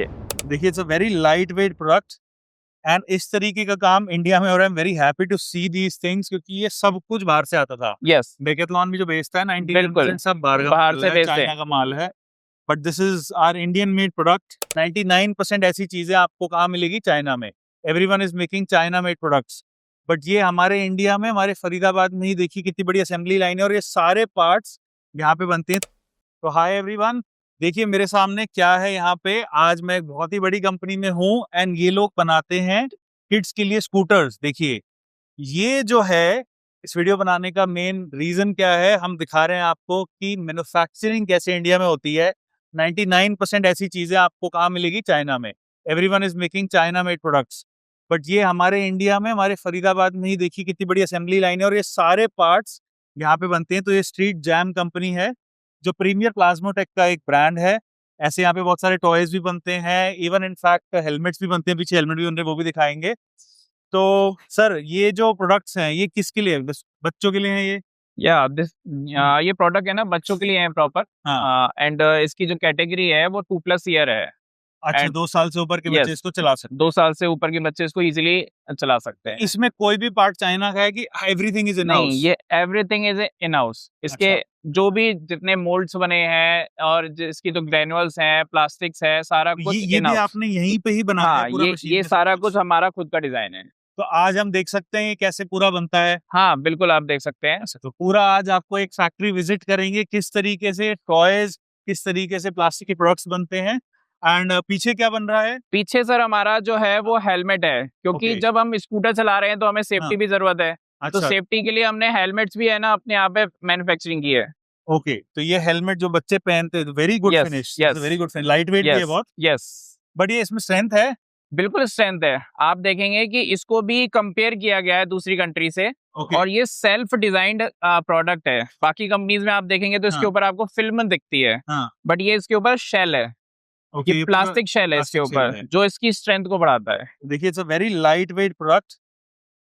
ये देखिए, it's a very light weight product and इस तरीके का काम इंडिया में हो रहा है। I am very happy to see these things, क्योंकि ये सब कुछ बाहर से आता था। यस डेकेथलॉन भी जो बेचता है 99% बिल्कुल सब बाहर का बाहर माल से है, बेचते चाइना हैं। का माल है। But this is our Indian made product. 99% ऐसी चीजें आपको कहाँ मिलेगी? चाइना में। Everyone is making China made products, but ये हमारे इंडिया में, हमारे फरीदाबाद में ही देखिए कितनी बड़ी असेंबली लाइन है और ये सारे पार्ट्स यहाँ पे बनते हैं। तो हाय एवरीवन, देखिए मेरे सामने क्या है यहाँ पे। आज मैं एक बहुत ही बड़ी कंपनी में हूँ एंड ये लोग बनाते हैं किड्स के लिए स्कूटर्स। देखिए ये जो है, इस वीडियो बनाने का मेन रीजन क्या है, हम दिखा रहे हैं आपको कि मैन्युफैक्चरिंग कैसे इंडिया में होती है। 99% ऐसी चीजें आपको कहाँ मिलेगी? चाइना में। Everyone is making China made products, but ये हमारे इंडिया में, हमारे फरीदाबाद में ही देखिए कितनी बड़ी असेंबली लाइन है और ये सारे पार्ट्स यहाँ पे बनते हैं। तो ये स्ट्रीट जैम कंपनी है जो प्रीमियर प्लाज्मोटेक का एक ब्रांड है। ऐसे यहाँ पे बहुत सारे टॉयज भी बनते हैं, इवन इनफैक्ट हेलमेट्स भी बनते हैं। पीछे हेलमेट भी बन रहे हैं, वो भी दिखाएंगे। तो सर, ये जो प्रोडक्ट्स हैं ये किसके लिए है? बस बच्चों के लिए हैं ये? या दिस ये प्रोडक्ट है ना बच्चों के लिए है प्रॉपर। हाँ। एंड इसकी जो कैटेगरी है वो 2+ ईयर है। अच्छा, एंड 2 साल से ऊपर के बच्चे यस इसको चला सकते 2 साल से ऊपर के बच्चे इसको इजीली चला सकते हैं? हैं। इसमें कोई भी पार्ट चाइना का है कि एवरीथिंग इज इन नहीं, हाउस? ये एवरीथिंग इज इन हाउस। इसके अच्छा, जो भी जितने मोल्ड्स बने हैं और जिसकी जो ग्रेनुअल्स हैं, प्लास्टिक्स है, सारा कुछ ये इन भी हाउस। आपने यहीं पे ही बनाया है हाँ, पूरा मशीन ये में सब सारा कुछ? कुछ हमारा खुद का डिजाइन है। तो आज हम देख सकते हैं ये कैसे पूरा बनता है। हाँ, बिल्कुल आप देख सकते हैं। अच्छा, तो पूरा आज आपको एक फैक्ट्री विजिट करेंगे, किस तरीके से टॉयज, किस तरीके से प्लास्टिक के प्रोडक्ट्स बनते हैं। एंड पीछे क्या बन रहा है? पीछे सर हमारा जो है वो हेलमेट है, क्योंकि ओके। जब हम स्कूटर चला रहे हैं तो हमें हाँ। सेफ्टी भी जरूरत है। तो अच्छा। सेफ्टी के लिए हमने हेलमेट्स भी है ना अपने यहाँ पे मैन्युफैक्चरिंग की है। ओके, तो ये हेलमेट जो बच्चे पहनते हैं, very good yes finish, yes very good finish, light weight भी है यस बहुत। यस बट ये इसमें स्ट्रेंथ है? बिल्कुल स्ट्रेंथ है। आप देखेंगे कि इसको भी कंपेयर किया गया है दूसरी कंट्री से। ओके। और ये सेल्फ डिजाइंड प्रोडक्ट है। बाकी कंपनीज में आप देखेंगे तो इसके हाँ। ऊपर आपको फिल्म दिखती है, हाँ। बट ये इसके ऊपर शेल है। ये ओके, ये पूरा प्लास्टिक शेल है इसके प्लास्टिक शेल ऊपर, है। जो इसकी स्ट्रेंथ को बढ़ाता है। देखिए, it's a very light weight product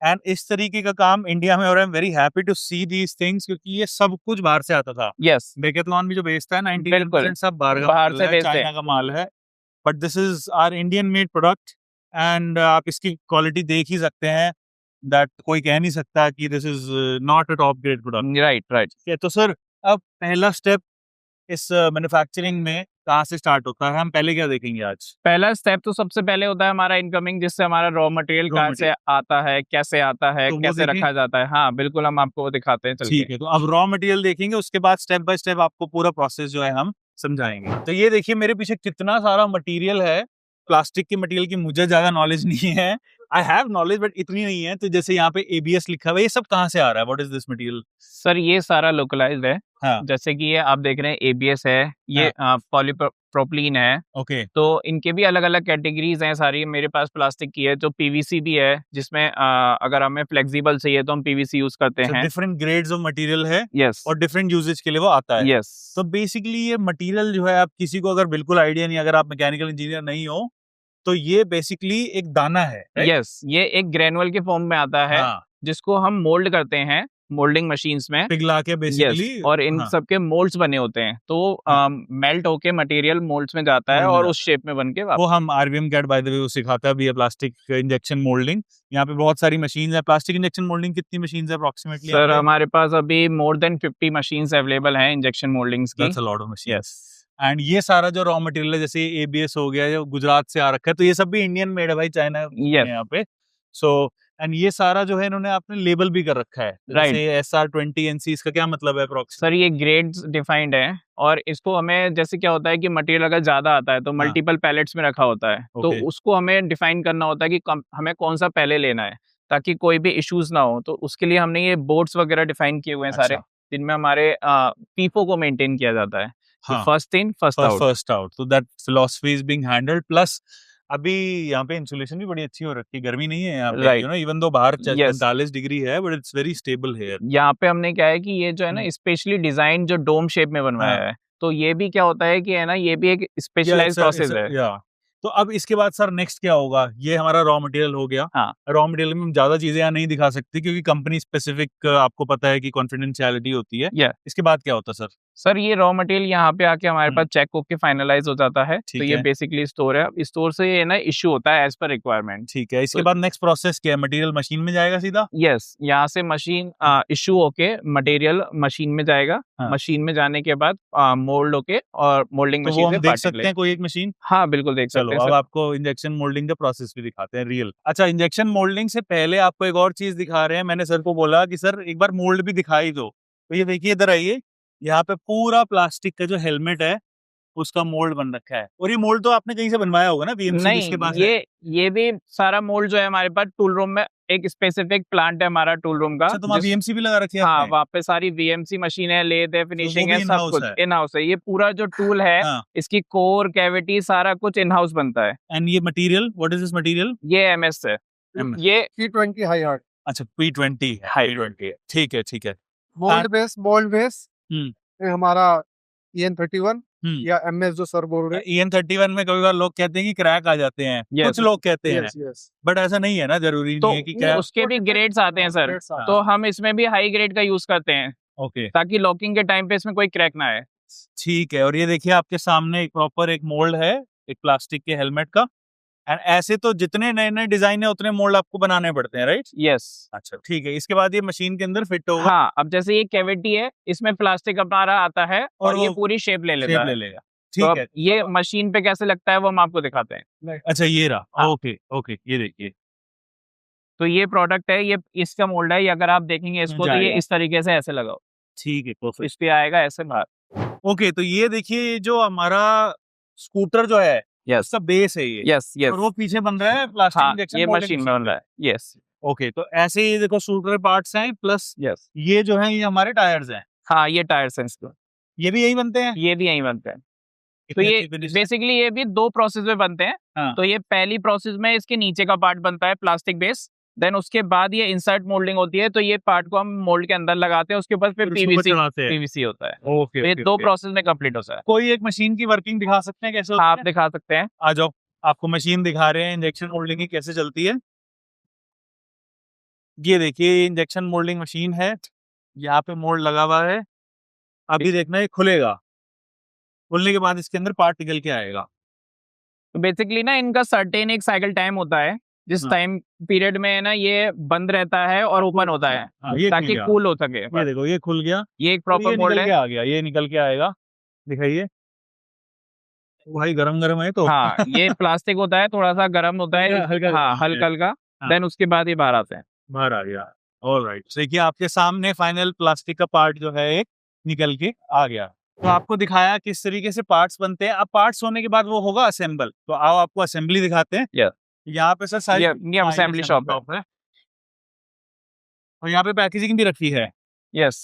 and इस तरीके का काम इंडिया में हो रहा है। I am very happy to see these things, क्योंकि ये सब कुछ बाहर से आता था। यस डेकेथलॉन भी जो बेचता है बिल्कुल 99% सब बाहर का बाहर माल से है, बेचते चाइना हैं। का माल है। But this is our Indian made product and आप इसकी क्वालिटी देख ही सकते हैं। दैट कोई कह नहीं सकता कि this is not a top grade product. Right right. ठीक है, तो सर अब पहला स्टेप इस मैन्युफैक्चरिंग में कहाँ से स्टार्ट होता है? हम पहले क्या देखेंगे आज? पहला स्टेप तो सबसे पहले होता है हमारा इनकमिंग, जिससे हमारा रॉ मटेरियल रॉ कहाँ से मटेरियल, आता है, कैसे आता है, तो वो कैसे देखें। रखा जाता है। हाँ बिल्कुल, हम आपको वो दिखाते हैं चल के। ठीक है, तो अब रॉ मटेरियल देखेंगे, उसके बाद स्टेप बाय स्टेप आपको पूरा प्रोसेस जो है हम समझाएंगे। तो ये देखिए मेरे पीछे कितना सारा मटेरियल है। प्लास्टिक के मटेरियल की मुझे ज्यादा नॉलेज नहीं है। आई हैव नॉलेज बट इतनी नहीं है। तो जैसे यहाँ पे एबीएस लिखा हुआ है, ये सब कहाँ से आ रहा है? What is this material? Sir ये सारा लोकलाइज्ड है। हाँ। जैसे कि ये आप देख रहे हैं एबीएस है, ये हाँ। पॉलीप्रोपिलीन है। ओके। तो इनके भी अलग अलग कैटेगरीज हैं सारी। मेरे पास प्लास्टिक की है, जो पीवीसी भी है, जिसमें अगर हमें फ्लेक्सिबल चाहिए तो हम पीवीसी यूज करते हैं। डिफरेंट ग्रेड्स ऑफ मटेरियल है यस और डिफरेंट यूजेज के लिए वो आता है। यस तो बेसिकली ये मटेरियल जो है, आप किसी को अगर बिल्कुल आइडिया नहीं, अगर आप मैकेनिकल इंजीनियर नहीं हो, तो ये बेसिकली एक दाना है, राइट? यस ये एक ग्रेनुअल के फॉर्म में आता है, हाँ, जिसको हम मोल्ड करते हैं मोल्डिंग मशीन्स में। पिघला के यस बेसिकली। और इन हाँ। सब के मोल्ड्स बने होते हैं, तो हाँ, मेल्ट होके मटेरियल मोल्ड्स में जाता है मोल्ड में और जाता उस शेप में बन के है। वो हम आरबीएम कैट बाय द वे वो सिखाता भी है, प्लास्टिक इंजेक्शन मोल्डिंग। यहाँ पे बहुत सारी मशीन है। प्लास्टिक इंजेक्शन मोल्डिंग कितनी मशीन है अप्रोक्सीमेटली? सर हमारे पास अभी मोर देन 50 मशीन्स अवेलेबल हैं इंजेक्शन मोल्डिंग्स की। That's a lot of machine. Yes and ये सारा जो रॉ मटेरियल है, जैसे एबीएस हो गया, जो गुजरात से आ रखा है, तो ये सब भी इंडियन मेड है भाई, चाइना यस यहाँ पे। सो एंड ये सारा जो है इन्होंने आपने लेबल भी कर रखा है। राइट। जैसे SR20 NC, इसका क्या मतलब है अप्रोक्स? सर ये ग्रेड्स डिफाइंड है, और इसको हमें, जैसे क्या होता है कि मटेरियल अगर ज्यादा आता है तो हाँ। मल्टीपल पैलेट्स में रखा होता है। तो ओके। उसको हमें डिफाइन करना होता है कि हमें कौन सा पहले लेना है, ताकि कोई भी इश्यूज ना हो। तो उसके लिए हमने ये बोर्ड्स वगैरह डिफाइन किए हुए हैं सारे, अच्छा। जिनमें हमारे पीफो को मेंटेन किया जाता है। हाँ। First in first out. First out, तो that philosophy is being handled. Plus अभी यहाँ पे इंसुलेशन भी बड़ी अच्छी हो रखी है, गर्मी नहीं है यहाँ पे। Right you know, even though बाहर यस 45 डिग्री है, but it's very stable here. यहाँ पे हमने क्या है कि ये जो है ना स्पेशली डिजाइन जो डोम शेप में बनवाया हाँ। है। तो ये भी क्या होता है कि है ना, ये भी एक स्पेशलाइज्ड प्रोसेस है। या तो अब इसके बाद सर नेक्स्ट क्या होगा? ये हमारा रॉ मटेरियल हो गया। हाँ रॉ मटेरियल में हम ज्यादा चीजें यहाँ नहीं दिखा सकते, क्योंकि कंपनी स्पेसिफिक आपको पता है कि कॉन्फिडेंशियलिटी होती है। या इसके बाद क्या होता है सर? सर ये रॉ मटेरियल यहाँ पे आके हमारे पास चेक होके फाइनलाइज हो जाता है, तो ठीक ये है। बेसिकली स्टोर है, स्टोर से ये ना इश्यू होता है एज पर रिक्वायरमेंट। ठीक है, इसके तो- बाद नेक्स्ट प्रोसेस क्या है? मटेरियल मशीन में जाएगा सीधा? यस, यहाँ से मशीन इशू होके मटेरियल मशीन में जाएगा, हाँ। मशीन में जाने के बाद मोल्ड होके और मोल्डिंग तो वो मशीन से हम देख पार्ट सकते हैं कोई एक मशीन? हाँ बिल्कुल देख सकते चलो हैं अब सर। आपको इंजेक्शन मोल्डिंग का प्रोसेस भी दिखाते हैं रियल। अच्छा, इंजेक्शन मोल्डिंग से पहले आपको एक और चीज दिखा रहे हैं। मैंने सर को बोला कि सर एक बार मोल्ड भी दिखाई दो, तो ये देखिए इधर आइए, यहाँ पे पूरा प्लास्टिक का जो हेलमेट है उसका मोल्ड बन रखा है। और ये मोल्ड तो आपने कहीं से बनवाया होगा ना, बीएमसी नहीं, जिसके पास है? ये भी सारा मोल्ड जो है हमारे पास टूल रूम में, एक स्पेसिफिक प्लांट है हमारा टूल रूम का। अच्छा, तो वहाँ बीएमसी भी लगा रखी है हाँ, आपने? वहाँ पे सारी वीएमसी मशीन है, लेथ है, फिनिशिंग भी है, सब in-house कुछ है? इन हाउस है। ये पूरा जो टूल है, हाँ। इसकी कोर कैविटी सारा कुछ इन हाउस बनता है। एंड ये material, what is this material? ये एमएस है, ये P20 हाई हार्ड अच्छा, P20 है। हाई P20 है, ठीक है, ठीक है। मोल्ड बेस हम्म। ये हमारा EN31 हम्म। या MS जो सर बोल रहे EN31 में कभी बार लोग कहते हैं कि क्रैक आ जाते हैं, Yes. कुछ लोग कहते हैं, यस यस बट ऐसा नहीं है ना, जरूरी तो नहीं है कि क्या। उसके भी ग्रेड्स आते हैं सर, grades आते तो हम इसमें भी हाई ग्रेड का यूज करते हैं ओके, ताकि लॉकिंग के टाइम पे इसमें कोई क्रैक ना आए। ठीक है। और ये देखिए आपके सामने एक प्रॉपर एक मोल्ड है, एक प्लास्टिक के हेलमेट का। एंड ऐसे तो जितने नए नए डिजाइन है उतने मोल्ड आपको बनाने पड़ते हैं, राइट? यस। अच्छा, ठीक है। इसके बाद ये मशीन के अंदर फिट होगा हाँ, अब जैसे ये कैविटी है, इसमें प्लास्टिक हमारा आता है और और ये वो पूरी शेप ले लेता शेप है। ले लेगा। तो ठीक अब है। ये मशीन पे कैसे लगता है वो हम आपको दिखाते हैं। अच्छा, ये रहा। हाँ। ओके ओके, ये देखिए तो ये प्रोडक्ट है, ये इसका मोल्ड है, ये अगर आप देखेंगे इसको तो ये जाएगा। इस तरीके से ऐसे लगाओ, ठीक है, परफेक्ट। इस पे आएगा ऐसे बाहर। ओके, तो ये देखिए जो हमारा स्कूटर जो है यस उसका बेस है ये, यस यस। और वो पीछे बन रहा है प्लास्टिक हाँ, इंजेक्शन ये मोल्डिंग मशीन में बन रहा है। यस ओके, तो ऐसे ही देखो स्कूटर पार्ट्स हैं, प्लस यस। ये जो है ये हमारे टायर्स हैं, हाँ, ये टायर्स हैं इसको, ये भी यही बनते हैं। ये भी यहीं बनते हैं। तो इतनी ये अच्छी finish है। बेसिकली ये भी दो प्रोसेस में बनते हैं। हाँ। तो ये पहली प्रोसेस में इसके नीचे का पार्ट बनता है प्लास्टिक बेस, देन उसके बाद ये इंसर्ट मोल्डिंग होती है, तो ये पार्ट को हम मोल्ड के अंदर लगाते हैं, उसके बाद फिर फिर उसको चलाते हैं। पीवीसी होता है। ओके, तो ये ओके, दो ओके। प्रोसेस में कंप्लीट होता है। कोई एक मशीन की वर्किंग दिखा सकते हैं कैसे होती हाँ, आप है? दिखा सकते हैं। आ जाओ, आपको मशीन दिखा रहे हैं इंजेक्शन मोल्डिंग की कैसे चलती है। ये देखिए इंजेक्शन मोल्डिंग मशीन है, यहाँ पे मोल्ड लगा हुआ है। अभी देखना ये खुलेगा, खुलने के बाद इसके अंदर पार्ट निकल के आएगा। तो बेसिकली ना इनका सर्टेन एक साइकिल टाइम होता है, जिस हाँ। टाइम पीरियड में ना ये बंद रहता है और ओपन होता है, हाँ, ये खुल ताकि गया। कूल हो सके। ये देखो ये खुल गया, ये एक और प्रॉपर ये मोल्ड निकल के है। आ गया, ये निकल के आएगा। दिखाइए भाई, गरम गरम है तो। हाँ, ये प्लास्टिक होता है, थोड़ा सा गर्म होता है। हल्का हाँ, गर्म है। हल्का हल्का। हाँ। देन उसके बाद ये बाहर आते हैं। बाहर आ गया। ऑलराइट, देखिए आपके सामने फाइनल प्लास्टिक का पार्ट जो है एक निकल के आ गया। तो आपको दिखाया किस तरीके से पार्ट्स बनते हैं। अब पार्ट्स होने के बाद वो होगा असेंबल, तो आओ आपको असेंबली दिखाते हैं। Yeah. यहाँ पे सर सारी ये हाँ, असेंबली शॉप है। और यहाँ पे पैकेजिंग भी रखी है। Yes.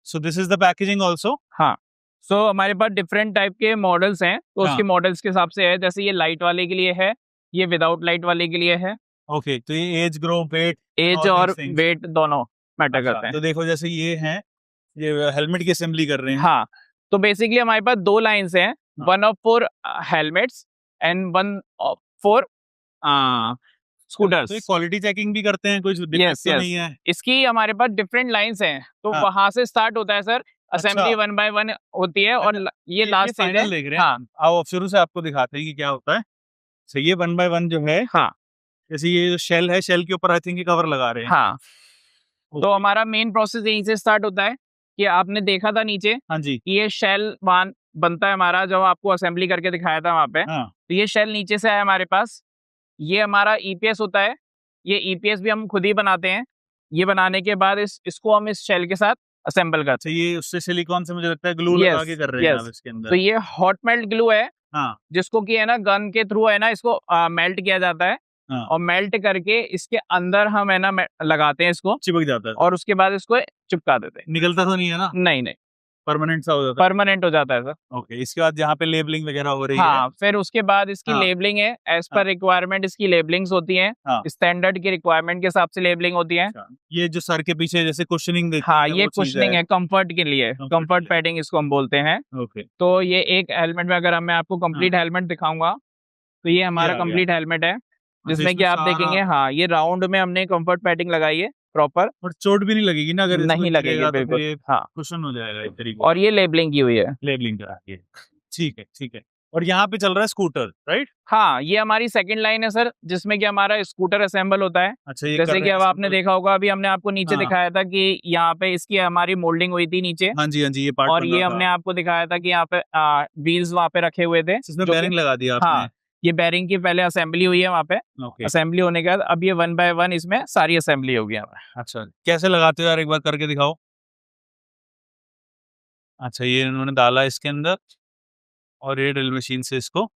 So this is the packaging also. हाँ, सो हमारे पास डिफरेंट टाइप के मॉडल्स हैं, तो हाँ। उसके मॉडल्स के हिसाब से है। जैसे ये लाइट वाले के लिए है, ये विदाउट लाइट वाले के लिए है। ओके, तो ये age, grow, weight, age all और these things. वेट दोनों मैटर करते हैं। तो देखो जैसे ये हैं, ये हेलमेट की असेंबली कर रहे हैं। हाँ, तो बेसिकली हमारे पास दो लाइंस हैं, हाँ। One of for helmets and one for scooters. तो क्वालिटी चेकिंग भी करते हैं, कुछ दिक्कत Yes, तो yes. नहीं है? इसकी हमारे पास डिफरेंट लाइंस हैं, तो हाँ। वहां से स्टार्ट होता है सर। असेंबली 1 बाय 1 होती है, और ये लास्ट स्टेज है। फाइनल देख रहे हैं। हाँ आओ शुरू से आपको दिखाते हैं कि क्या होता है। तो ये 1 बाय 1 जो है, हाँ जैसे ये जो शेल है, शेल के ऊपर आई थिंक कवर लगा रहे हैं। हाँ। तो हमारा मेन प्रोसेस यहीं से स्टार्ट होता है कि आपने देखा था नीचे हाँ जी। कि ये शेल वन बनता है हमारा, जो आपको असेंबली करके दिखाया था वहाँ पे। हाँ। तो ये शेल नीचे से आया हमारे पास। ये हमारा ईपीएस होता है, ये ईपीएस भी हम खुद ही बनाते हैं। ये बनाने के बाद इसको हम इस शेल के साथ असेंबल करते अच्छा, ये उससे सिलिकॉन से मुझे लगता है ग्लू Yes, लगा के कर रहे हैं yes. आप इसके हैं। अंदर। तो ये हॉट मेल्ट ग्लू है, हाँ जिसको कि है ना गन के थ्रू है ना इसको मेल्ट किया जाता है, हाँ, और मेल्ट करके इसके अंदर हम है ना लगाते हैं इसको, चिपक जाता है। और उसके बाद इसको चिपका देते हैं। निकलता तो नहीं है ना? नहीं नहीं, परमानेंट सा हो जाता है। परमानेंट हो जाता है सर। ओके, इसके बाद यहाँ पे लेबलिंग वगैरह हो रही हाँ, फिर उसके बाद इसकी हाँ। लेबलिंग है, एज हाँ। पर रिक्वायरमेंट इसकी लेबलिंग्स होती हैं। हाँ। स्टैंडर्ड की रिक्वायरमेंट के हिसाब से लेबलिंग होती है। है। ये जो सर के पीछे जैसे कुशनिंग देती हाँ, है, ये वो चीज़ कुशनिंग है, कंफर्ट के लिए, Comfort कंफर्ट के लिए। पैडिंग इसको हम बोलते हैं। ओके, तो ये एक हेलमेट में अगर मैं आपको कंप्लीट हेलमेट दिखाऊंगा, तो ये हमारा आ गया। कंप्लीट हेलमेट है, जिसमें कि इसमें आप सारा- देखेंगे हाँ ये राउंड में हमने कंफर्ट पैडिंग लगाई है। प्रॉपर, और चोट भी नहीं लगेगी ना, अगर इसको नहीं लगेगी गिरेगा तो बिल्कुल। फिर ये हाँ, कुशन हो जाएगा एक तरीके और ये लेबलिंग की हुई है। से, लेबलिंग करा के। ठीक है, ठीक है। और यहाँ पे चल रहा है स्कूटर, राइट? हाँ, ये हमारी सेकंड लाइन है सर, जिसमें कि हमारा स्कूटर असेंबल होता है। अच्छा, ये कर जैसे रहे कि हैं अब आपने assemble? देखा होगा, अभी हमने आपको नीचे हाँ। दिखाया था कि यहाँ पे इसकी हमारी मोल्डिंग हुई थी नीचे, हाँ जी, हाँ जी, ये पार्ट और बन ये रहा हमने था। आपको दिखाया था कि यहाँ पे व्हील्स वहाँ पे रखे हुए थे, इसमें जो कि बेरिंग लगा दिया आपने? हाँ, ये बेरिंग की पहले असेंबली हुई है वहाँ पे। ओके। असेंबली होने के बाद अब ये 1 बाय 1 इसमें सारी असेंबली होगी हमें। अच्छा, कैसे लगाते हो यार, एक बार करके दिखाओ। अच्छा, ये इन्होंने डाला इसके अंदर और ये ड्रिल मशीन से इसको,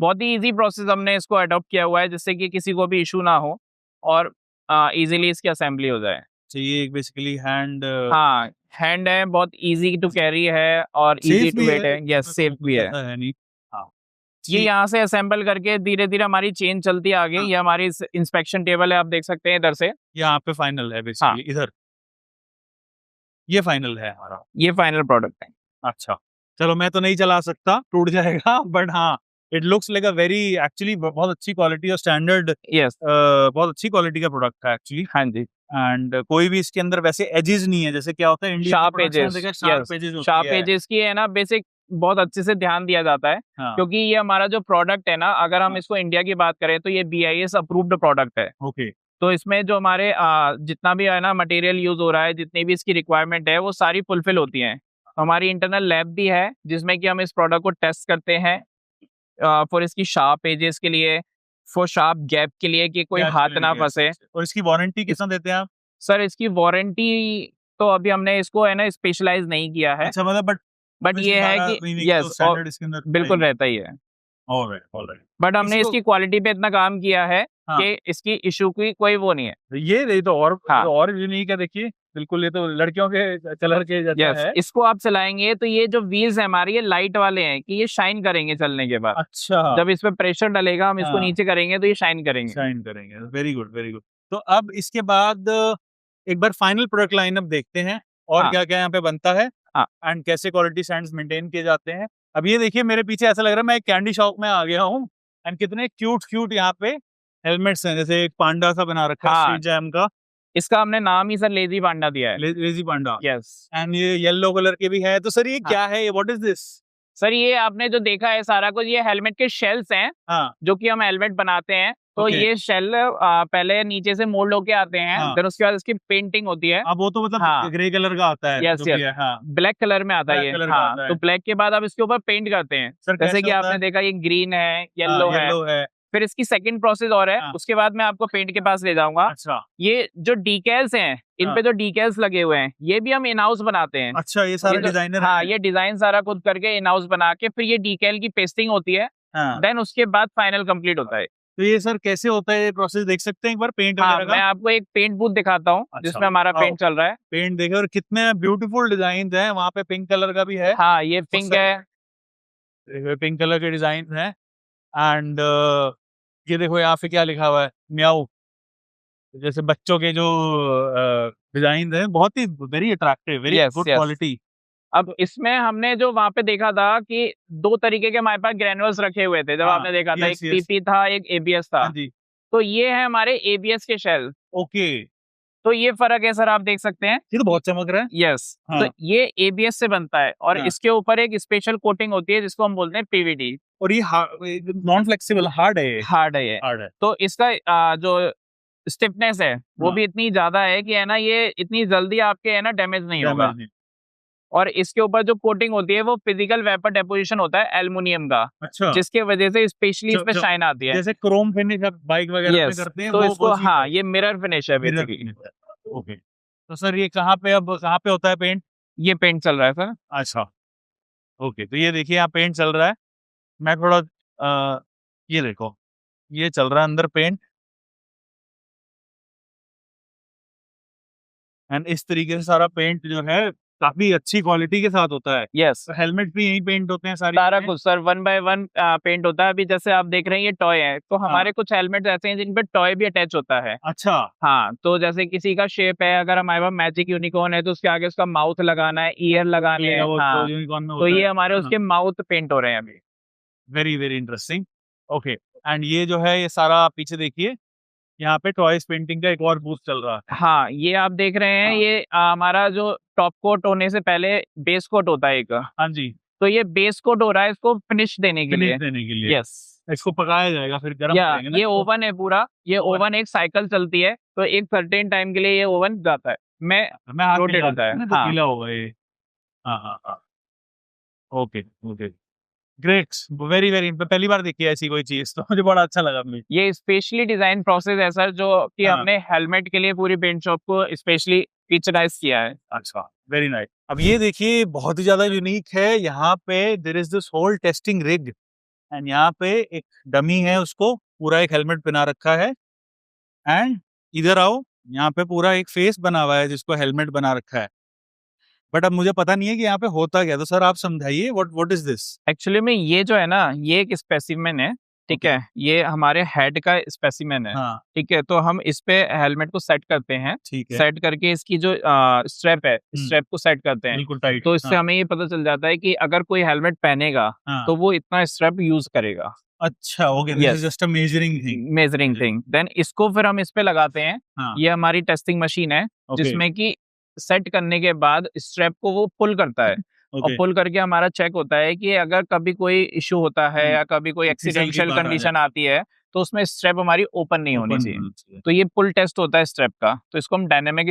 बहुत ही इजी प्रोसेस हमने इसको अडॉप्ट किया हुआ है, जिससे कि किसी को भी इशू ना हो और इजीली इसकी असेंबली हो जाए। चाहिए एक बेसिकली हैंड, हाँ, हैंड है, बहुत इजी टू कैरी है और इजी सेफ टू भी वेट है, है। यस, इसमें सेफ तो भी कुछ है। ऐसा है नहीं। हाँ, ये ठीक। यहाँ से असेंबल करके धीरे धीरे हमारी चेन चलती है आगे। हाँ। ये हमारी इंस्पेक्शन टेबल है, आप देख सकते हैं इधर से। यहाँ पे फाइनल है बेसिकली, इधर ये फाइनल है हमारा। ये फाइनल प्रोडक्ट है। अच्छा, चलो मैं तो नहीं चला सकता, टूट जाएगा, बट हाँ, it looks like a very, actually बहुत अच्छी क्वालिटी और स्टैंडर्ड, यस, बहुत अच्छी क्वालिटी का प्रोडक्ट है एक्चुअली। हाँ जी। एंड कोई भी इसके अंदर वैसे एजेस नहीं है, जैसे क्या होता है Indian sharp edges, sharp edges होती शार्प है। एजेस की है ना, बेसिक बहुत अच्छे से ध्यान दिया जाता है, हाँ, क्योंकि ये हमारा जो प्रोडक्ट है ना, अगर हम हाँ। इसको इंडिया की बात करें तो ये BIS अप्रूव्ड प्रोडक्ट है। ओके, तो इसमें जो हमारे जितना भी है ना मटेरियल यूज हो रहा है, जितनी भी इसकी रिक्वायरमेंट है, वो सारी फुलफिल होती हैं। हमारी इंटरनल लैब भी है, जिसमें कि हम इस प्रोडक्ट को टेस्ट करते हैं फॉर इसकी शार्प एजेस के लिए, फॉर शार्प गैप के लिए, कि कोई हाथ ना फंसे। और इसकी वारंटी कितना देते हैं आप? सर, इसकी वारंटी तो अभी हमने इसको है ना स्पेशलाइज नहीं किया है, अच्छा, मतलब बट ये है कि यस, स्टैंडर्ड इसके अंदर बिल्कुल रहता ही है। Alright, alright. बट हमने इसको- इसकी क्वालिटी पे इतना काम किया है हाँ। कि इसकी इशू की कोई वो नहीं है। ये तो और, हाँ। और यूनिक है, देखिए बिल्कुल, ये तो लड़कियों के कलर के जैसा यस, है। इसको आप चलाएंगे तो ये जो व्हील्स है हमारे, ये लाइट वाले हैं कि ये शाइन करेंगे चलने के बाद। अच्छा, जब इस पे प्रेशर डलेगा, हम इसको हाँ। नीचे करेंगे तो ये शाइन करेंगे। शाइन करेंगे, वेरी गुड, वेरी गुड। तो अब इसके बाद एक बार फाइनल प्रोडक्ट लाइनअप देखते हैं, और हाँ। क्या क्या यहाँ पे बनता है, हाँ। एंड कैसे क्वालिटी स्टैंडर्ड्स मेंटेन किए जाते हैं। अब ये देखिए, मेरे पीछे ऐसा लग रहा है मैं एक कैंडी शॉप में आ गया हूँ, एंड कितने क्यूट क्यूट यहाँ पे हेलमेट्स हैं, जैसे एक पांडा सा बना रखा है हाँ। स्ट्रीट जैम का, इसका हमने नाम ही सर लेजी पांडा दिया है। लेजी पांडा, यस एंड ये येलो कलर के भी है। तो सर ये हाँ। क्या है, ये व्हाट इज दिस? सर, ये आपने जो देखा है सारा कुछ, ये हेलमेट के शेल्स हैं, हाँ, जो कि हम हेलमेट बनाते हैं। तो Okay. ये शेल पहले नीचे से मोल्ड होके आते हैं, हाँ। फिर उसके बाद इसकी पेंटिंग होती है। अब वो तो मतलब हाँ। ग्रे कलर का आता है, Yes, जो भी yes. है, हाँ। ब्लैक कलर में आता है Black ये। color का हाँ, आता है। तो ब्लैक के बाद आप इसके ऊपर पेंट करते हैं। सर जैसे कैसे कि होता आपने है? देखा, ये ग्रीन है, येलो है, येलो है। फिर इसकी सेकंड प्रोसेस और है। हाँ। उसके बाद मैं आपको पेंट के पास ले जाऊंगा। अच्छा, ये जो डीकैल्स हैं, इन हाँ। पे जो डीकैल्स लगे हुए हैं, ये भी हम इन हाउस बनाते हैं। अच्छा, ये सारा ये जो- डिजाइनर हाँ, है। ये डिजाइन सारा खुद करके इन हाउस बना के, फिर ये डीकैल की पेस्टिंग होती है, हाँ। देन उसके बाद फाइनल कंप्लीट होता है। तो ये सर कैसे होता है, ये प्रोसेस देख सकते हैं एक बार, पेंट हाँ, वगैरह मैं का? आपको एक पेंट बूथ दिखाता हूँ, अच्छा, जिसमें हमारा आओ। पेंट चल रहा है। पेंट देखे, और कितने ब्यूटीफुल डिजाइन हैं, वहाँ पे पिंक कलर का भी है। हाँ, ये पिंक सर- है। पिंक कलर के डिजाइन है, एंड ये देखो यहाँ पे क्या लिखा हुआ है, म्याऊ, जैसे बच्चों के जो डिजाइन है, बहुत ही very attractive, very Yes, good yes. Quality. अब इसमें हमने जो वहां पे देखा था कि दो तरीके के हमारे पास ग्रेनुअल्स रखे हुए थे, जब हाँ, आपने देखा था, yes, एक yes. PP था, एक ABS था। हाँ जी, तो ये है हमारे ABS के शेल। ओके, तो ये फर्क है सर, आप देख सकते हैं। ये तो बहुत चमक रहा है। यस, हाँ। तो ये ABS से बनता है, और हाँ। इसके ऊपर एक स्पेशल कोटिंग होती है, जिसको हम बोलते हैं PVD। और ये नॉन फ्लेक्सिबल, हार्ड है, हार्ड है ये। हार्ड है। तो इसका जो स्टिफनेस है, वो हाँ। भी इतनी ज्यादा है कि है ना, ये इतनी जल्दी आपके है ना डैमेज नहीं होगा। Damage नहीं। और इसके ऊपर जो कोटिंग होती है, वो फिजिकल वेपर डेपोजिशन होता है एल्युमिनियम का, अच्छा, जिसके वजह से स्पेशली जो- इसमें जो- शाइन आती है। जैसे क्रोम फिनिश बाइक वगैरह में यस, करते हैं, तो वो इसको चीज़ हाँ, है। ये मिरर फिनिश है Mirror बेसिकली। finish है। ओके, तो सर ये कहाँ पे, अब कहाँ पे होता है पेंट? ये पेंट चल रहा है सर। अच्छा, ओके, तो ये देखिए यहाँ पेंट चल रहा है। मैं थोड़ा ये देखो, ये चल रहा है अंदर पेंट, एंड इस तरीके से सारा पेंट जो है काफी अच्छी क्वालिटी के साथ होता है। यस, तो हेलमेट भी यही पेंट होते हैं सारी सारा चीजें? कुछ सर 1 बाय 1 पेंट होता है। अभी जैसे आप देख रहे हैं, ये टॉय है, तो हमारे कुछ हेलमेट ऐसे हैं जिन पे टॉय भी अटैच होता है। अच्छा, हाँ, तो जैसे किसी का शेप है, अगर हमारे पास मैजिक यूनिकॉर्न है, तो उसके आगे उसका माउथ लगाना है, ईयर लगाने हैं। वो हाँ, यूनिकॉर्न में तो होता ये है। हमारे हाँ। उसके माउथ पेंट हो रहे हैं अभी। Very very interesting. Okay, and ये जो है, ये सारा पीछे देखिए, यहाँ पे टॉयज पेंटिंग का एक और बूथ चल रहा है। हाँ, ये आप देख रहे हैं, हाँ। ये हमारा जो टॉप कोट होने से पहले बेस कोट होता है एक, हाँ जी, तो ये बेस कोट हो रहा है इसको फिनिश देने के लिए। फिनिश देने के लिए। यस, इसको पकाया जाएगा, फिर गर्म या करेंगे ना ये इसको। ओवन है पूरा, ये ओवन। ओवन एक साइकिल चलती है, तो एक सर्टेन टाइम के लिए ये ओवन जाता है, मैं मैं हाथ में रोटेट डाल होता है। दूंगा ना, तो हाँ, गीला होगा ये। हाँ हाँ हाँ, okay okay, great, very very, पहली बार देखी है ऐसी कोई चीज, तो मुझे बड़ा अच्छा लगा मुझे। ये स्पेशली डिजाइन प्रोसेस है सर, जो कि हाँ। हमने हेलमेट के लिए पूरी पेंट शॉप को स्पेशली फीचराइज किया है। अच्छा, वेरी नाइस। अब ये देखिए बहुत ही ज्यादा यूनिक है, यहाँ पे there is this whole testing rig, and यहाँ पे एक डमी है, उसको पूरा एक हेलमेट पहना रखा है, एंड इधर आओ, यहाँ पे पूरा एक फेस बना हुआ है जिसको हेलमेट बना रखा है। बट अब मुझे पता नहीं है कि यहाँ पे होता क्या, तो सर आप समझाइए, व्हाट इज दिस? एक्चुअली में ये जो है ना, ये एक स्पेसिमेन है, ठीक Okay. है, ये हमारे हेड का स्पेसिमेन है, हाँ, ठीक है, तो हम इस पे हेलमेट को सेट करते हैं, ठीक है, सेट करके इसकी जो स्ट्रैप है, स्ट्रैप को सेट करते हैं, बिल्कुल टाइट। तो इससे हमें ये पता चल जाता है कि अगर कोई हेलमेट पहनेगा हाँ, तो वो इतना स्ट्रैप यूज करेगा, अच्छा, okay, this Yes. Is just a measuring thing. Measuring thing. Then इसको फिर हम इस पे लगाते हैं, हाँ, ये हमारी टेस्टिंग मशीन है, ओके, जिसमें कि सेट करने के बाद स्ट्रैप को वो पुल करता है, और ओके, पुल करके हमारा चेक होता है कि अगर कभी कोई इश्यू होता है या कभी कोई फिसल के एक्सीडेंशियल बाहर आ कंडीशन आती है, तो उसमें स्ट्रैप हमारी ओपन नहीं होनी ओपन चाहिए, होना चाहिए। तो ये पुल टेस्ट होता है स्ट्रैप का, तो इसको हम डायनेमिक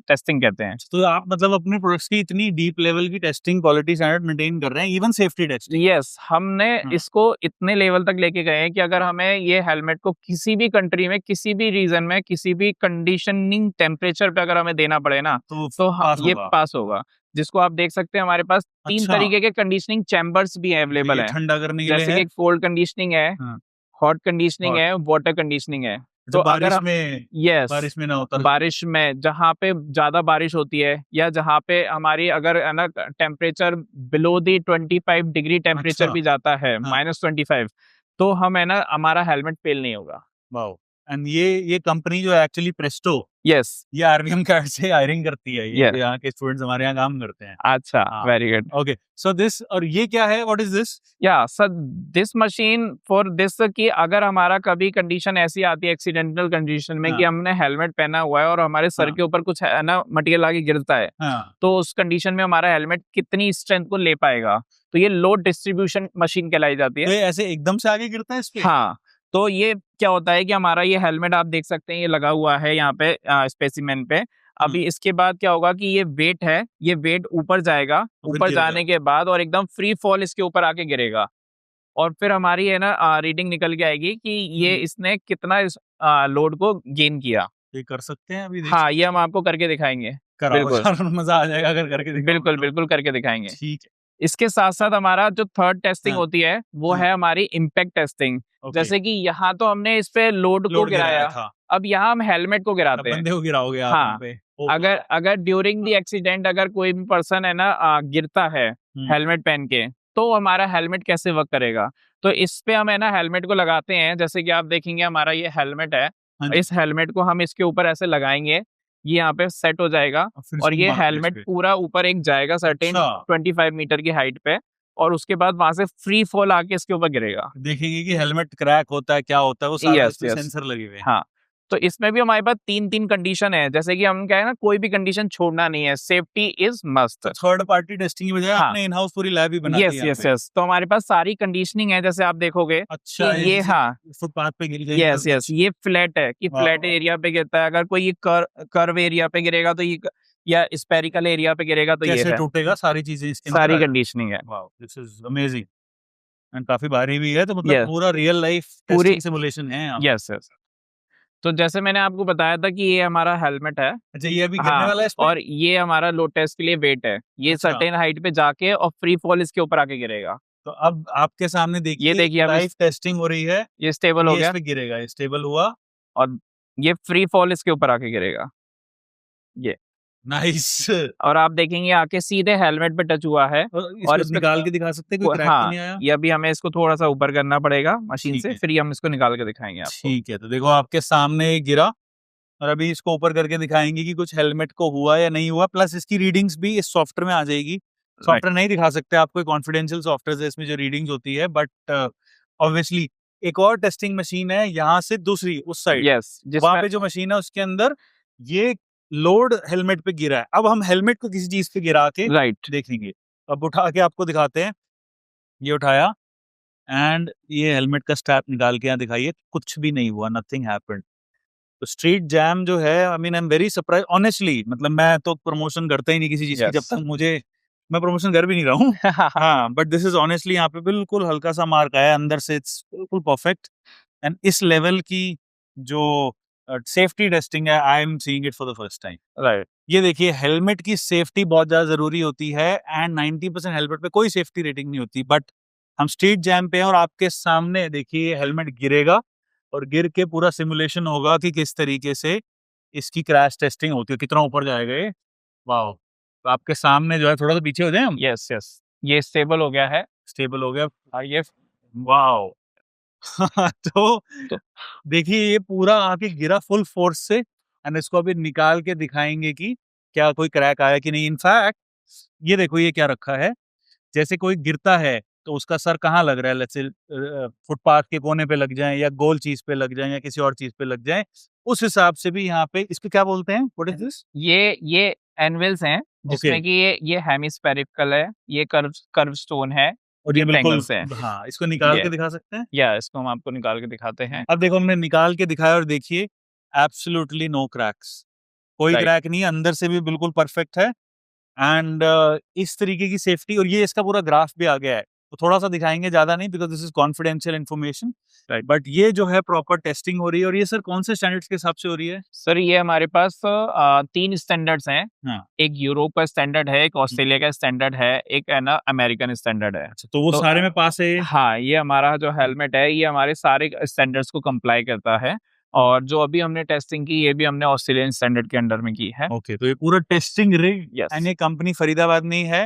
टेस्टिंग कहते हैं। तो आप मतलब अपने प्रोडक्ट्स की इतनी डीप लेवल की टेस्टिंग, क्वालिटी स्टैंडर्ड मेंटेन कर रहे हैं, इवन सेफ्टी टेस्टिंग। यस, हमने हाँ। इसको इतने लेवल तक लेके गए हैं कि अगर हमें ये हेलमेट को किसी भी कंट्री में, किसी भी रीजन में, किसी भी कंडीशनिंग टेम्परेचर पे अगर हमें देना पड़े ना, तो तो पास ये होगा। पास होगा, जिसको आप देख सकते हैं हमारे पास 3 अच्छा, तरीके के कंडीशनिंग चैम्बर्स भी अवेलेबल ये हैं, ठंडा करने के लिए जैसे है। कि कोल्ड कंडीशनिंग है, हाँ, हॉट कंडीशनिंग और है, वाटर कंडीशनिंग है। जब तो अगर बारिश हम में, यस, बारिश में ना होता बारिश में, जहाँ पे ज्यादा बारिश होती है या जहाँ पे हमारी अगर है ना temperature below the 25 degree temperature अच्छा, भी जाता है, हाँ, -25, तो हम है ना, हमारा हेलमेट फेल नहीं होगा। वाओ। एंड ये कंपनी जो है एक्चुअली प्रेस्टो, यस, ये आरबीएम कार्ड से हायरिंग करती है, ये यस, यहाँ के स्टूडेंट्स हमारे यहाँ काम करते हैं। अच्छा, हाँ, very good. Okay, so this, और ये क्या है, व्हाट इज दिस? या sir, this machine for this, कि अगर हमारा कभी कंडीशन ऐसी आती है एक्सीडेंटल कंडीशन में हाँ, कि हमने हेलमेट पहना हुआ है और हमारे सर हाँ, के ऊपर कुछ है ना मटेरियल आके गिरता है, हाँ, तो उस कंडीशन में हमारा हेलमेट कितनी स्ट्रेंथ को ले पाएगा, तो ये लोड डिस्ट्रीब्यूशन मशीन कहलाई जाती तो है। ये ऐसे एकदम से आगे गिरता है इस पे? हाँ, तो ये क्या होता है कि हमारा ये हेलमेट आप देख सकते हैं, ये लगा हुआ है यहाँ पे स्पेसिमेन पे। अभी इसके बाद क्या होगा कि ये वेट है, ये वेट ऊपर जाएगा, तो फिर ऊपर गिरेगा। जाने के बाद और एकदम फ्री फॉल इसके ऊपर आके गिरेगा, और फिर हमारी है ना रीडिंग निकल के आएगी कि ये इसने कितना इस लोड को गेन किया। ये कर सकते हैं अभी, देख हाँ, सकते ये हम आपको करके दिखाएंगे। हैं? कराओ बिल्कुल, यार, मजा आ जाएगा अगर करके दिखाओगे बिल्कुल, तो। बिल्कुल करके दिखाएंगे। ठीक है, इसके साथ-साथ हमारा जो थर्ड टेस्टिंग हाँ, होती है, वो हाँ, है हमारी इम्पैक्ट टेस्टिंग। ओके, जैसे कि यहाँ तो हमने इस पे लोड को लोड गिराया गिराया, था, अब यहाँ हम हेलमेट को अब गिराते हैं। बंदे को गिराओगे आप यहाँ हाँ, पे। ओ, अगर अगर ड्यूरिंग द एक्सीडेंट अगर कोई भी पर्सन है ना गिरता है हेलमेट पहन के, तो हमारा हेलमेट कैसे वर्क करेगा? तो इस पे हम है ना हेलमेट को लगाते हैं, जैसे कि आप देखेंगे हमारा ये हेलमेट है, हाँ जी, इस हेलमेट को हम इसके ऊपर ऐसे लगाएँगे, ये यहाँ पे सेट हो जाएगा, और फिर और इसको ये मारते हैं इस हेलमेट पे। पूरा ऊपर एक जाएगा सर्टेन अच्छा, 25 मीटर की हाइट पे, और उसके बाद वहाँ से फ्री फॉल आके इसके ऊपर गिरेगा। देखेंगे कि हेलमेट क्रैक होता है, क्या होता है, वो सारा यस, इस पे यस। सेंसर लगे हुए हैं। हाँ, तो इसमें भी हमारे पास 3-3 कंडीशन है, जैसे कि हम क्या है ना, कोई भी कंडीशन छोड़ना नहीं है, सेफ्टी इज मस्ट। तो थर्ड पार्टी टेस्टिंग की बजाय हाँ, आपने इन हाउस पूरी लैब ही बना दी यस, यहाँ यस, पे। यस, तो हमारे पास सारी कंडीशनिंग है, जैसे आप देखोगे अच्छा, कि ये, जैसे हाँ, फुटपाथ पे गिर जाएगी यस, तो यस, ये फ्लैट है कि वाह, फ्लैट वाह। एरिया पे गिरता है, अगर कोई ये कर्व एरिया पे गिरेगा तो ये या स्पेरिकल एरिया पे गिरेगा तो ये कैसे है, टूटेगा, सारी चीजें इसके अंदर सारी आ जाएंगी। कंडीशनिंग है। Wow, this is amazing, and काफी भारी भी है, तो मतलब यस, पूरा रियल लाइफ पूरी, टेस्टिंग सिमुलेशन है यहाँ पे। Yes, yes. तो जैसे मैंने आपको बताया था कि ये हमारा हेलमेट है, अच्छा, ये अभी गिरने हाँ, वाला है इस पे? और ये हमारा लोड टेस्ट के लिए वेट है, ये अच्छा, सर्टेन हाइट पे जाके और फ्री फॉल इसके ऊपर आके गिरेगा। तो अब आपके सामने ये देखिए देखिए अब लाइव टेस्टिंग हो रही है, ये स्टेबल हो ये इस गया, पे गिरेगा, ये स्टेबल हुआ, और ये फ्री फॉल इसके ऊपर आके गिरेगा, ये, नाइस। और आप देखेंगे आके सीधे हेलमेट पे टच हुआ है, और और इसको इस पे निकाल के दिखा सकते हैं, कोई क्रैक तो हाँ, नहीं आया? ये अभी हमें इसको थोड़ा सा ऊपर करना पड़ेगा मशीन ठीक से, है, फिर हम इसको निकाल के दिखाएंगे आपको। ठीक है, तो देखो आपके सामने गिरा, और अभी इसको ऊपर करके दिखाएंगे कि कुछ हेलमेट को हुआ या नहीं हुआ, प्लस इसकी रीडिंग्स भी इस सॉफ्टवेयर में आ जाएगी। सॉफ्टवेयर नहीं दिखा सकते आपको, कॉन्फिडेंशियल सॉफ्टवेयर है इसमें जो रीडिंग्स होती है, बट ऑब्वियसली एक और टेस्टिंग मशीन है यहाँ से दूसरी उस साइड, यस, वहां जिसमें पे जो मशीन है उसके अंदर ये लोड हेलमेट पे गिरा है। अब हम हेलमेट को किसी चीज पे गिरा के राइट, देखेंगे। अब उठा के आपको दिखाते हैं। ये उठाया एंड ये हेलमेट का स्ट्रैप निकाल के यहाँ दिखाइए, कुछ भी नहीं हुआ, नथिंग हैपेंड। तो स्ट्रीट जैम जो है, I mean I am very surprise honestly, मतलब मैं तो प्रमोशन करता ही नहीं किसी चीज की जब यस। तक मुझे, मैं प्रमोशन कर भी नहीं रहा हूँ। हाँ, बट दिस इज ऑनेस्टली यहाँ पे बिल्कुल हल्का सा मार्क आया, अंदर से इट्स बिल्कुल परफेक्ट। एंड इस लेवल की जो सेफ्टी टेस्टिंग है, I am seeing it for the first time. Right, ये देखिए, हेलमेट की सेफ्टी बहुत ज्यादा जरूरी होती है एंड 90% हेलमेट पे कोई सेफ्टी रेटिंग नहीं होती, बट हम स्ट्रीट जैम पे हैं और आपके सामने देखिए हेलमेट गिरेगा और गिर के पूरा सिमुलेशन होगा कि किस तरीके से इसकी क्रैश टेस्टिंग होती है, कितना ऊपर जाएगा ये। वाह, तो आपके सामने जो है, थोड़ा सा पीछे हो जाए हम, यस, यस, ये स्टेबल हो गया है। स्टेबल हो गया। ये वाह। तो तो देखिए ये पूरा आके गिरा फुल फोर्स से, एंड इसको अभी निकाल के दिखाएंगे कि क्या कोई क्रैक आया कि नहीं। इनफैक्ट ये देखो ये क्या रखा है, जैसे कोई गिरता है तो उसका सर कहाँ लग रहा है, लेट्स से फुटपाथ के कोने पे लग जाए या गोल चीज पे लग जाए या किसी और चीज पे लग जाए, उस हिसाब से भी यहाँ पे इसको क्या बोलते हैं, व्हाट इज दिस? ये एनविल्स हैं, जिसमें कि ये हेमिस्फेरिकल है, ये कर्व स्टोन है, और ये बिल्कुल, rectangles हैं। हाँ, इसको निकाल ये के दिखा सकते हैं। या इसको हम आपको निकाल के दिखाते हैं। अब देखो हमने निकाल के दिखाया और देखिए एब्सोल्युटली नो क्रैक्स, कोई Right. क्रैक नहीं है, अंदर से भी बिल्कुल परफेक्ट है। एंड इस तरीके की सेफ्टी, और ये इसका पूरा ग्राफ भी आ गया है, तो थोड़ा सा दिखाएंगे, ज्यादा नहीं, because this is confidential information. Right. But ये जो है प्रॉपर टेस्टिंग हो रही है, और ये सर कौन से स्टैंडर्ड्स के हिसाब से हो रही है? सर ये हमारे पास 3 स्टैंडर्ड्स हैं। हाँ। एक यूरोप का स्टैंडर्ड है, एक ऑस्ट्रेलिया का स्टैंडर्ड है, एक है ना अमेरिकन स्टैंडर्ड है। अच्छा, तो वो तो सारे में पास है ये? हाँ, ये हमारा जो हेलमेट है, ये हमारे सारे स्टैंडर्ड्स को कंप्लाई करता है, और जो अभी हमने टेस्टिंग की, ये भी हमने ऑस्ट्रेलियन स्टैंडर्ड के अंडर में की है। ओके, तो ये पूरा टेस्टिंग रिग, यस। एंड ये कंपनी फरीदाबाद में ही है,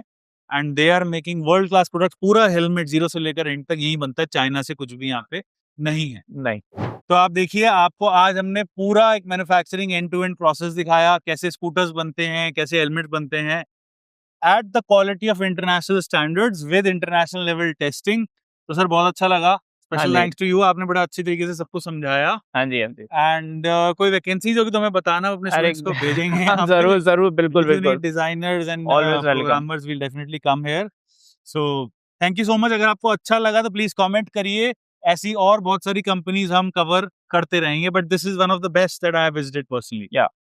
and they are making world class product. पूरा हेलमेट जीरो से लेकर एंड तक यही बनता है, चाइना से कुछ भी यहाँ पे नहीं है। नहीं, तो आप देखिए, आपको आज हमने पूरा एक manufacturing end to end process दिखाया, कैसे स्कूटर्स बनते हैं, कैसे हेलमेट बनते हैं at the quality of international standards with international level testing. तो सर बहुत अच्छा लगा, special ji. Thanks to you, आपने बड़ा अच्छी तरीके से सबको समझाया। हाँ जी, हाँ जी। एंड कोई वैकेंसीज होगी तो हमें बताना, अपने अरे स्टूडेंट्स को भेजेंगे यहाँ पे। जरूर जरूर, बिल्कुल If you बिल्कुल। need designers and Always welcome. programmers will definitely come here. So thank you so much। अगर आपको अच्छा लगा तो प्लीज कमेंट करिए, ऐसी और बहुत सारी कंपनीज हम कवर करते रहेंगे, but this is one of the best that I have visited personally. Yeah.